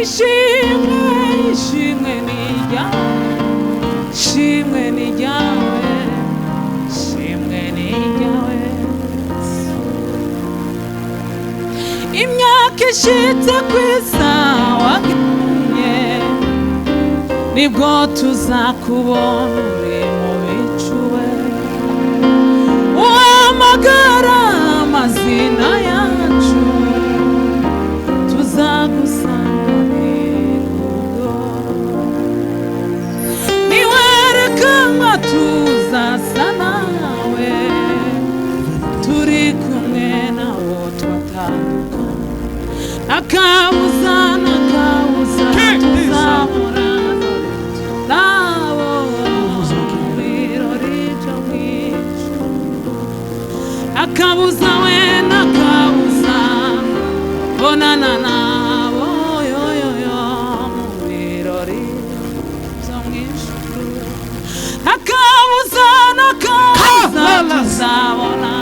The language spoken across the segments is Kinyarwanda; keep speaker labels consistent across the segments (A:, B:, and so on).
A: ishimwe ishimwe ni ryawe, ishimwe ni ryawe, ishimwe ni ryawe. Imyaka ishitse kw'isawa nibwo tuzakubona uri mu bicuwe, uhamagara amazina yacu tuzagusanganira ubwo, niwerekanwa tuzasa nawe, turi kumwe nabo twatandukana, akabuza n'akabuza tuzabona nabo birori byo mw'ijuru, akabuza we n'akabuza bonana nabo yoyoyo mu birori byo mw'ijuru, akabuza n'akabuza tuzabona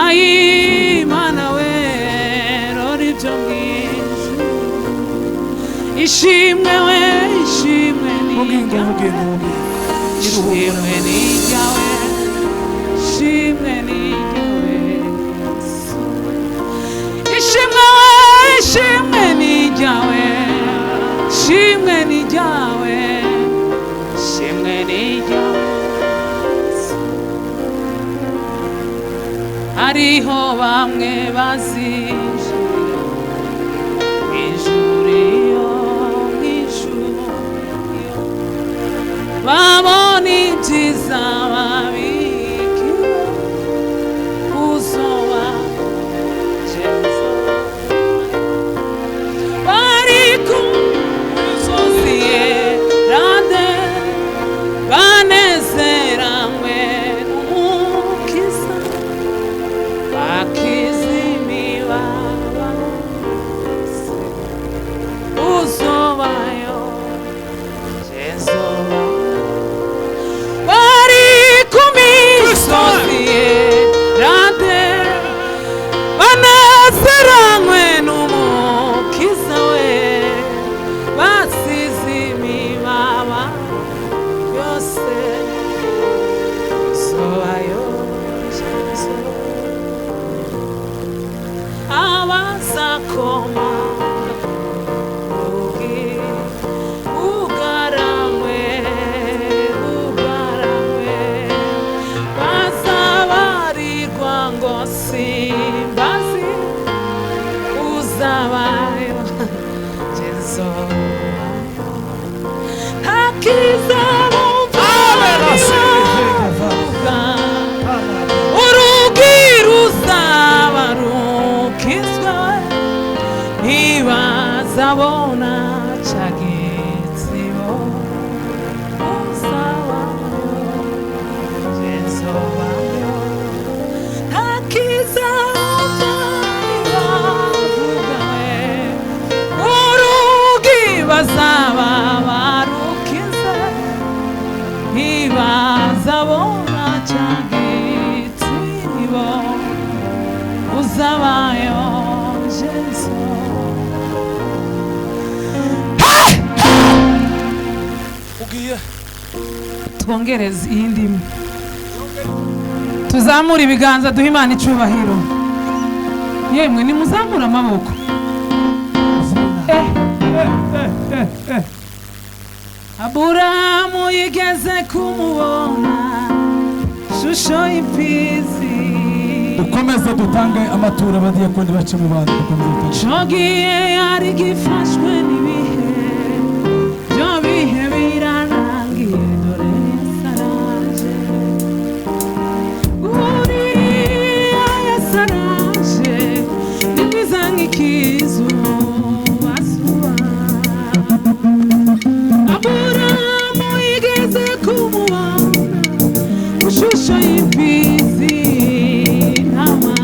A: ayimana we birori byo mw'ijuru. Ishimwe we ishimwe ni ryawe, ishimwe ni ryawe, ishimwe ni ryawe, ishimwe we ishimwe ni ryawe, ishimwe ni ryawe, ishimwe ni ryawe. Hariho bamwe bazinjira mw'ijuru iyo, babona ibyiza babikiwe, uzoba Jesu bari ku musozi yerade, banezeranywe n'umukiza, bakiza imibabaro, uzobayo Jesu banezeranywe n'umukiza we, basize imibabaro yose, uzobayo Jesu. Abazakoma simbazi, uzabayo Jesu, hakiza urugi ruzaba rukizwe, ntibazabona ca gitsibo, uzabayo Jesu bayo, hakiza urugi bazaba barukiza, ntibazabona ca gitsibo, uzabayo Jesu. Ugiye twongereza iyi ndimi, tuzamura ibiganza duha Imana icubahiro. Yemwe nimuzamura amaboko. Aburahamu yigeze kumubona shusho y'imfizi,
B: dukomeze dutange amaturo abadiyakoni bace mu bandi,
A: cogiye yari gifashwe n'ibihe, byo bihe birarangiye, dore Yesu araje, uriya Yesu araje, ni mwiza nk'ikizuba zuba. Aburahamu yigeze kumubona mu shusho y'imfizi ntama,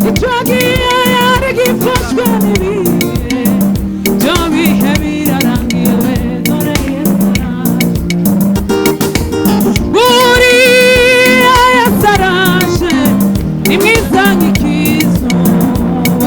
A: icogiye yari gifashwe n'ibihe, byo bihe birarangiye, dore Yesu araje, uriya Yesu araje, ni mwiza nk'ikizuba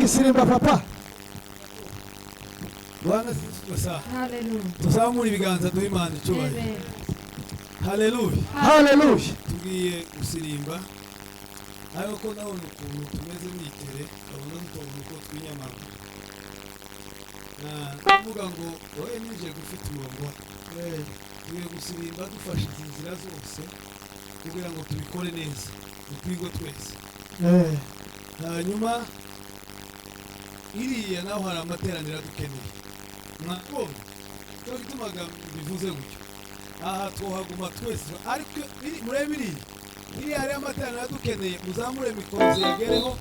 B: igisirimba papa.
C: Bwana sasa
D: Hallelujah.
C: tuzamura ibiganza duhe Imana icyubahiro.
D: Amen.
C: Haleluya.
B: Hallelujah.
C: Tugiye gusirimba ariko ko nabona ukuntu tumeze n'itere abona n'utuntu ko twinyamanga. Kuvuga ngo wowe nije gufite umurongo tugiye gusirimba dufashe inzira zose kugira ngo tubikore neza dutwigo twese. Hanyuma iriya naho hari amateraniro dukeneye mwakobwa cyo gitumaga bivuze gutyo aha twohaguma twese ariko murebe iriya hari amateraniro dukeneye muzamure mikoro ziyagereho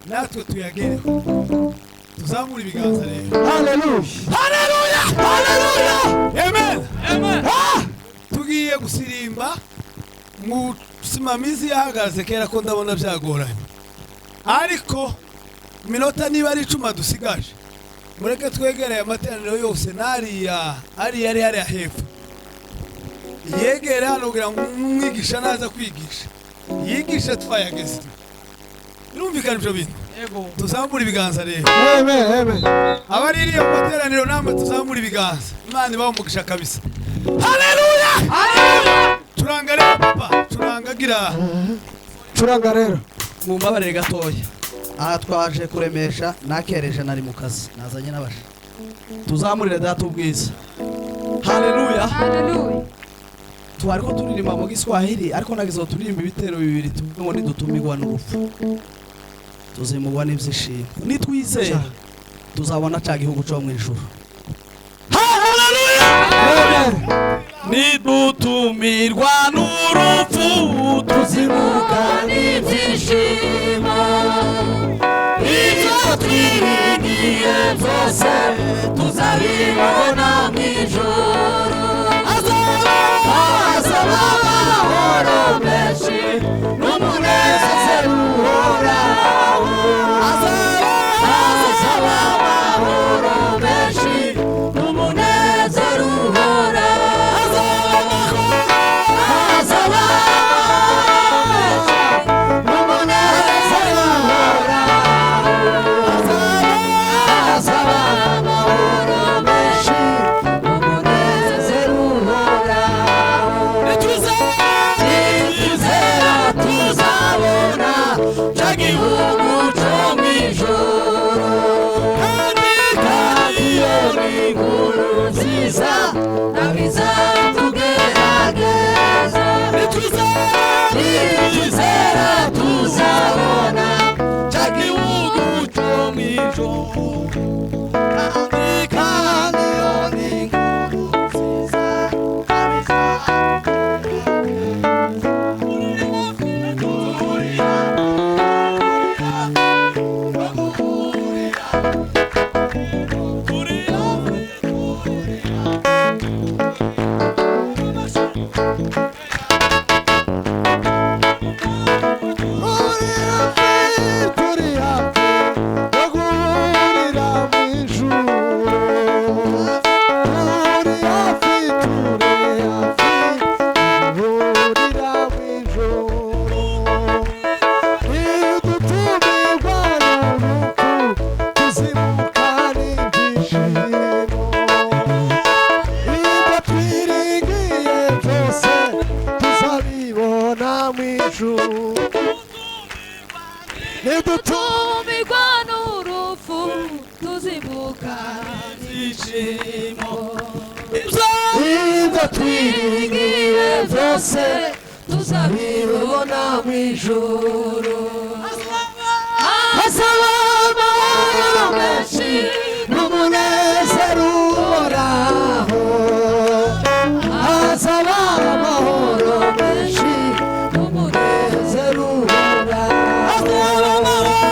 C: natwe tuyagereho tuzamure ibiganza rero.
B: Hallelujah.
C: Haleluya. Haleluya. Amen. Amen. Tugiye gusirimba mu simamizi yahagaze kera ko ndabona byagoranye ariko minota niba ari 10 dusigaje mureke twegereye amateraniro yose nariya ari hepfo yegere hano kugira ngo umwigisha naza kwigisha yigisha twayageze birumvikana ibyo bintu tuzamura ibiganza rero.
B: Amen. Amen.
C: Abari iriya materaniro namwe tuzamura ibiganza Imana ibamugisha kabisa. Haleluya. Haleluya. Turanga rero papa turangagira
B: Curanga rero.
E: Mumbabarire gatoya. Aha twaje kuremesha nakereje nari mu kazi nazanye n'abasha. Tuzamurire data ubwiza. Haleluya.
D: Hallelujah.
E: Twariko turirimba mu Giswahili ariko nagizo turirimba ibitero bibiri tumwe ni dutumirwa n'urupfu. Tuzimugwa n'ibyishimo. Nitwizera tuzabona ca gihugu cyo mu ijuru.
C: Haleluya.
B: Amen.
E: Nidutumirwa n'urupfu tuzimuka
D: n'ibyishimo ibyo twiringiye byose tuzabibona mu ijuru hazaba amahoro menshi n'umunezero uhoraho hazaba amahoro menshi n'umunezero uhoraho hazaba tutumirwa n'urupfu tuzibuka
E: ibyishimo
D: ibyo twiringiye byose tuzabibona mu ijuru hazaba amahoro menshi n'umunezero uhoraho hazaba amahoro menshi n'umunezero uhoraho hazaba amahoro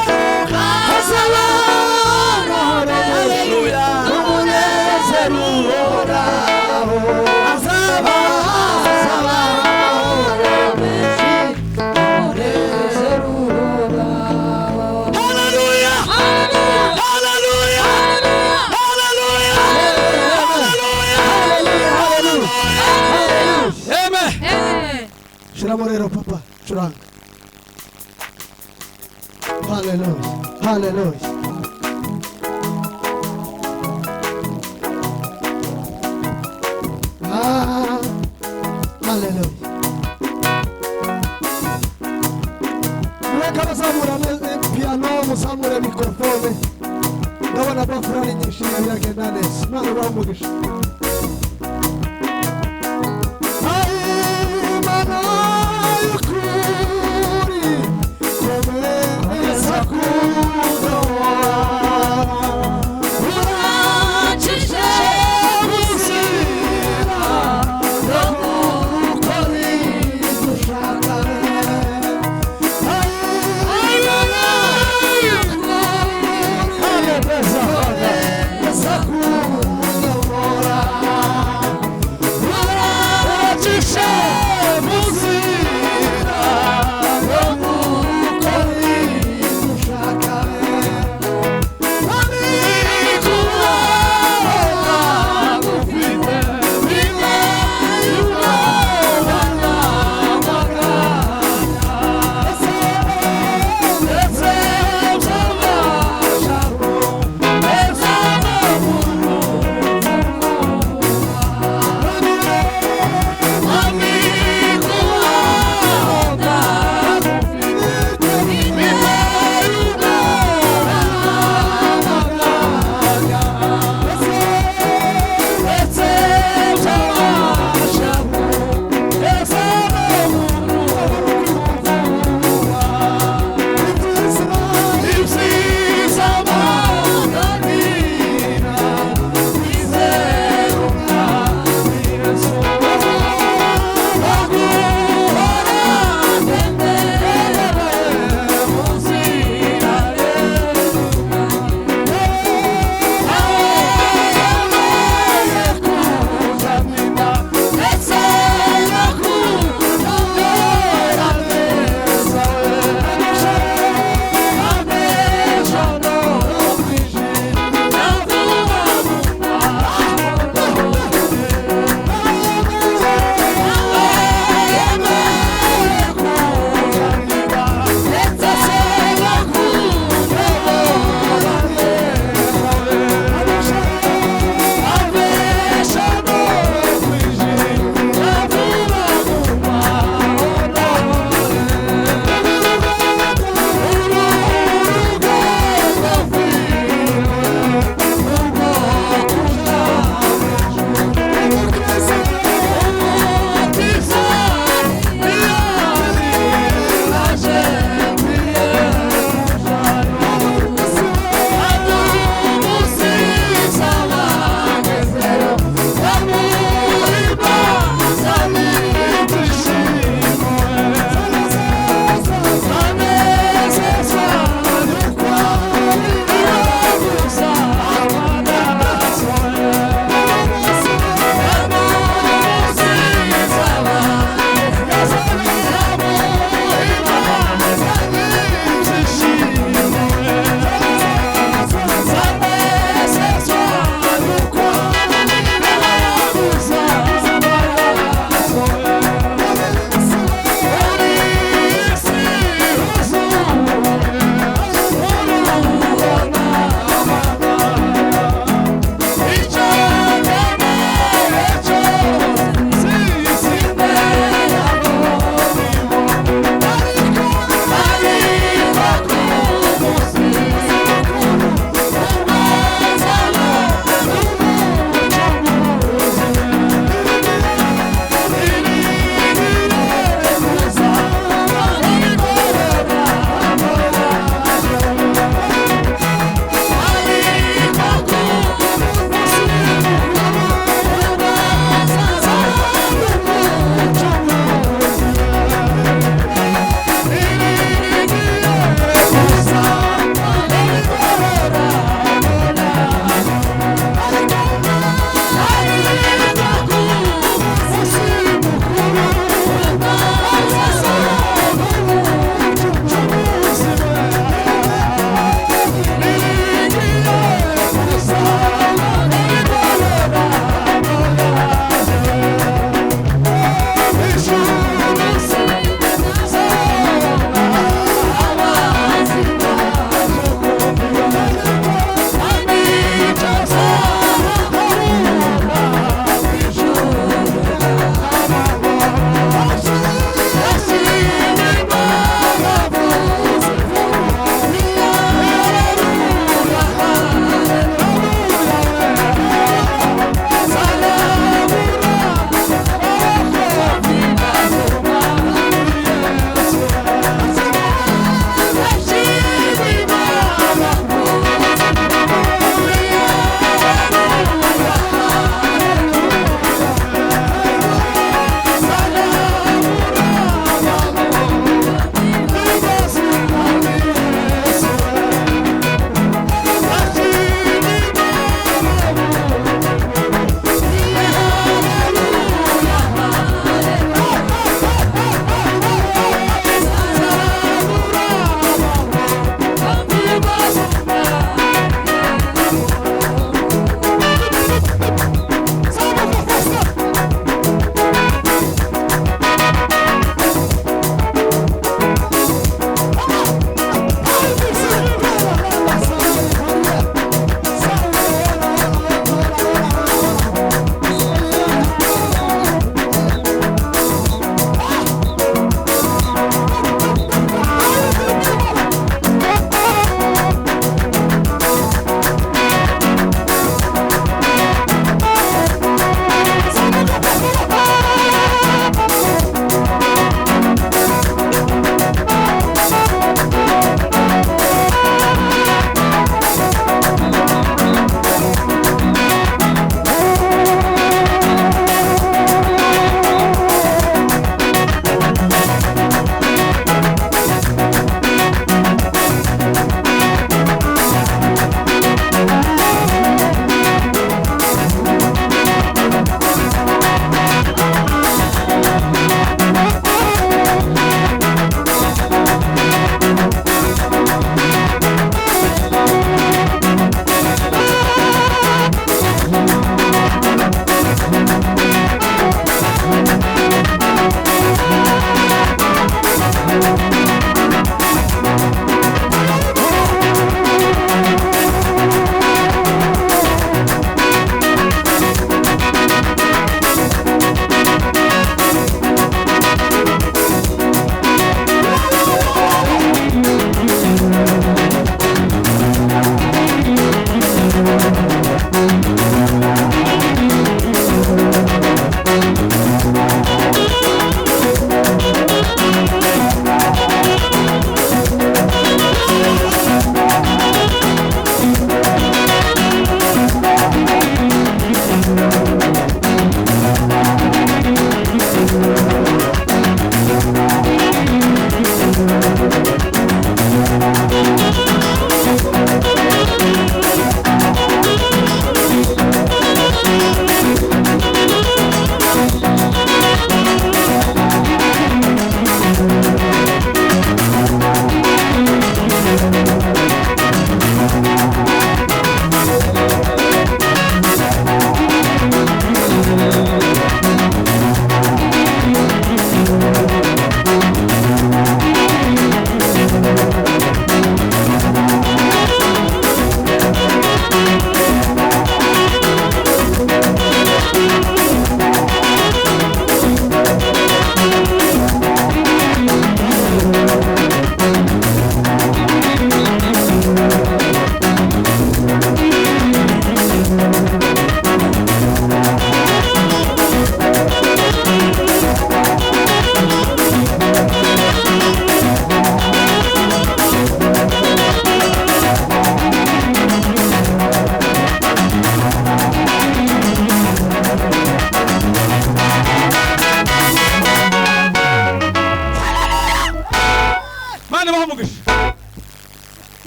D: n'umunezero uhoraho hazaba amahoro menshi n'umunezero uhoraho.
C: Hallelujah. Hallelujah. Hallelujah. Hallelujah. Amen.
B: Shiramo rero papa curanga.
D: Hallelujah. Hallelujah. Ah, hallelujah. Mureka bazamura piano, muzamure mikrofone. Ndabona bafurani nyinshi biragenda neza. Imana ibahe umugisha. Imana y'ukuri komeza kudora. Urakije ubuzima no gukora ibyo ushaka. Imana y'ukuri komeza kudora.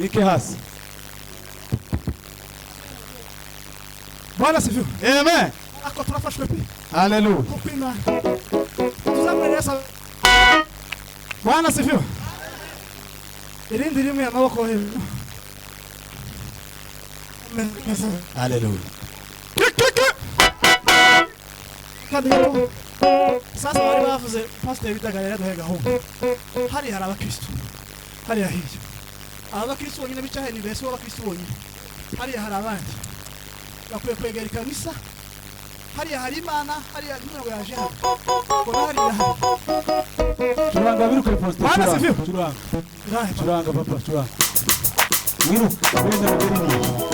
B: Ike hasi.
C: Bwana sifiwe.
B: Amen.
C: Ako tunafashwe pi.
B: Hallelujah.
C: Kupima. Tuzamweleza. Bwana sifiwe. Irindi rimwe amaboko hejuru.
B: Hallelujah.
C: Kandi sasa bari bavuze pastor bitagarira duhega ho. Hari abakristo. Hari hirya. Abakristo bonyine bicaye ni bese abakristo bonyine. Hari abandi. Bakwiye kwegera ikanisa. Hari Imana, hari ntabwo yaje hano. Bona hari.
B: Turanga biruke poste.
C: Bwana sifiwe.
B: Turanga. Turanga papa, turanga. Wiruka, wenda mugeri.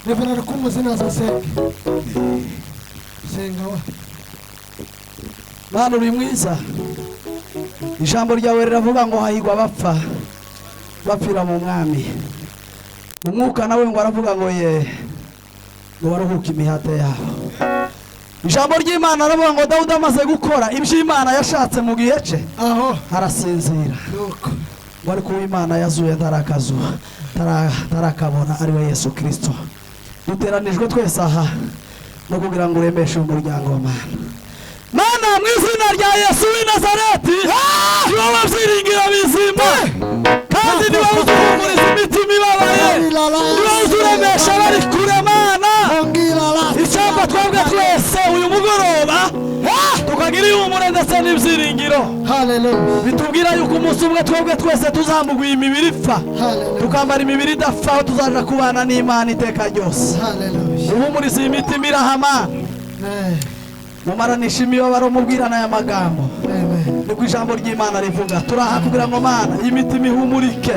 C: Reverend kumuzina za senga.
E: Mana uri mwiza. Ijambo ryawe riravuga ngo hahigwa bapfa bapfira mu mwami. Umwuka nawe ngo aravuga ngo ngo baruhuka imihate yabo. Ijambo ry'Imana aravuga ngo Dawudi amaze gukora ibyo Imana yashatse mu gihe cye
C: aho
E: arasinzira. Wari ku Imana yazuye tarakabona ari we Yesu Kristo. Duteranijwe twese aha no kugira ngo uremeshe umuryango wa Mana mu izina rya Yesu w'i Nazareti, niwe wabyiringira bizima kandi niwe uzumuriza imitima ibabaye, niwe uzuremesha bari kure Mana. Icyampa twebwe twese uyu mugoroba tukagira ihumure ndetse n'ibyiringiro. Bitubwira yuko umunsi umwe twebwe twese tuzamugwa imibiri ipfa tukambara imibiri idapfa aho tuzaja kubana n'Imana iteka ryose. Uhumuriza imitima irahama, mumaranisha imibabaro mubwirana aya magambo. Niko ijambo ry'Imana rivuga. Turaha kugira ngo Mana imitima ihumurike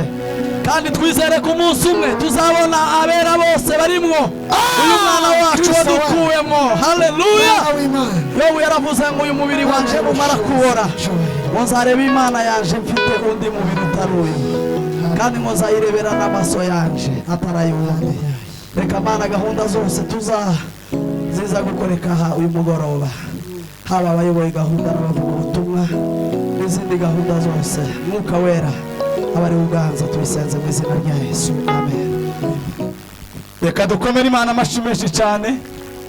E: kandi twizere ko umunsi umwe tuzabona abera bose barimwo uyu mwana wacu wadukuwemo. Haleluya. Yobu yaravuze ngo uyu mubiri wanje umara kubora ngo nzareba Imana yanje mfite undi mubiri utari uyu, kandi ngo nzayirebera n'amaso yanje atarayibona. Reka Mana gahunda zose ziza gukoreka aha uyu mugoroba, haba abayoboye gahunda n'abavuga ubutumwa n'izindi gahunda zose, Mwuka Wera abari uganza tubisenze mu izina rya Yesu. Amen.
B: Reka dukomere Imana amashyi menshi cyane.